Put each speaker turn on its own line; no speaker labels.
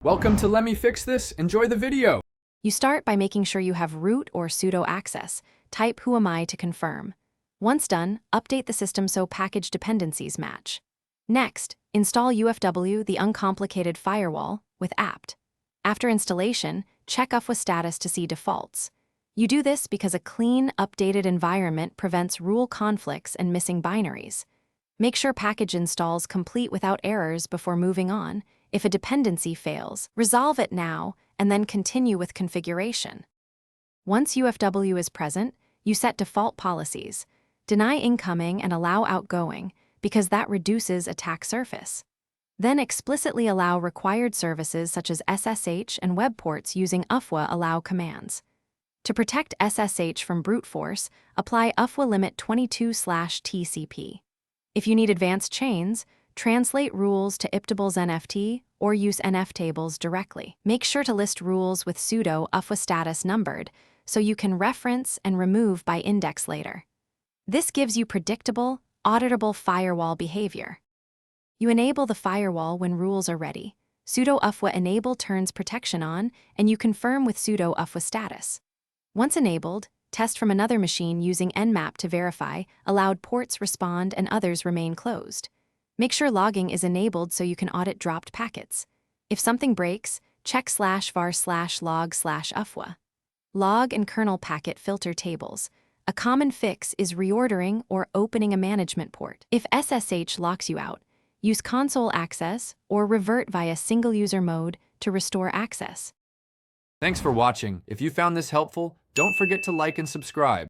Welcome to Let Me Fix This. Enjoy the video.
You start by making sure you have root or sudo access. Type "who am I" to confirm. Once done, update the system so package dependencies match. Next, install UFW, the uncomplicated firewall, with apt. After installation, check UFW status to see defaults. You do this because a clean, updated environment prevents rule conflicts and missing binaries. Make sure package installs complete without errors before moving on. If a dependency fails, resolve it now and then continue with configuration. Once UFW is present, you set default policies. Deny incoming and allow outgoing, because that reduces attack surface. Then explicitly allow required services such as SSH and web ports using UFW allow commands. To protect SSH from brute force, apply UFW limit 22/TCP. If you need advanced chains, translate rules to iptables NFT or use NF tables directly. Make sure to list rules with sudo UFW status numbered so you can reference and remove by index later. This gives you predictable, auditable firewall behavior. You enable the firewall when rules are ready. Sudo UFW enable turns protection on, and you confirm with sudo UFW status. Once enabled, test from another machine using nmap to verify allowed ports respond and others remain closed. Make sure logging is enabled so you can audit dropped packets. If something breaks, check /var/log/UFW. Log and kernel packet filter tables. A common fix is reordering or opening a management port. If SSH locks you out, use console access or revert via single user mode to restore access.
Thanks for watching. If you found this helpful, don't forget to like and subscribe.